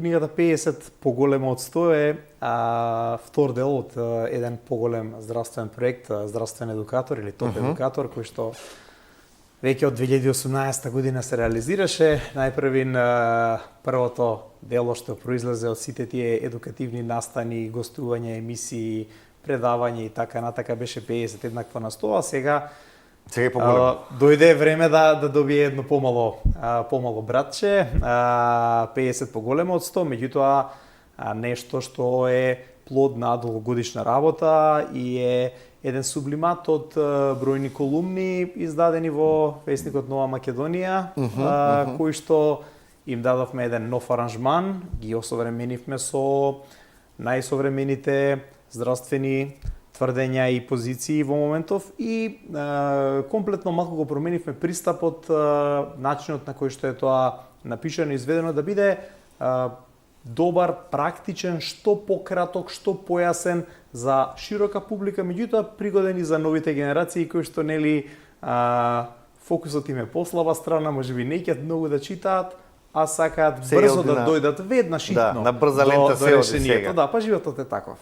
Книгата 50 поголема од 100 е втор дел од еден поголем здравствен проект, здравствен едукатор или топ едукатор, кој што веќе од 2018 година се реализираше. Најпрвин првото дело што произлезе од сите тие едукативни настани, гостувања, емисии, предавања и така натака беше 50 еднакво на 100, а сега дојде време да добие едно помало братче, 50 поголемо од 100, меѓутоа нешто што е плод на долгогодишна работа и е еден сублимат од бројни колумни издадени во весникот Нова Македонија, кои што им дадовме еден нов аранжман, ги осовременивме со најсовремените здравствени тврдења и позиции во моментов и комплетно малку го променивме пристапот, начинот на кој што е тоа напишано и изведено да биде добар, практичен, што пократок, што појасен за широка публика, меѓутоа пригоден и за новите генерации кои што нели фокусот им е послаба страна, можеби не ќе многу да читаат, а сакаат брзо да дојдат веднаш итно на брза лента до решението. Да, па животот е таков.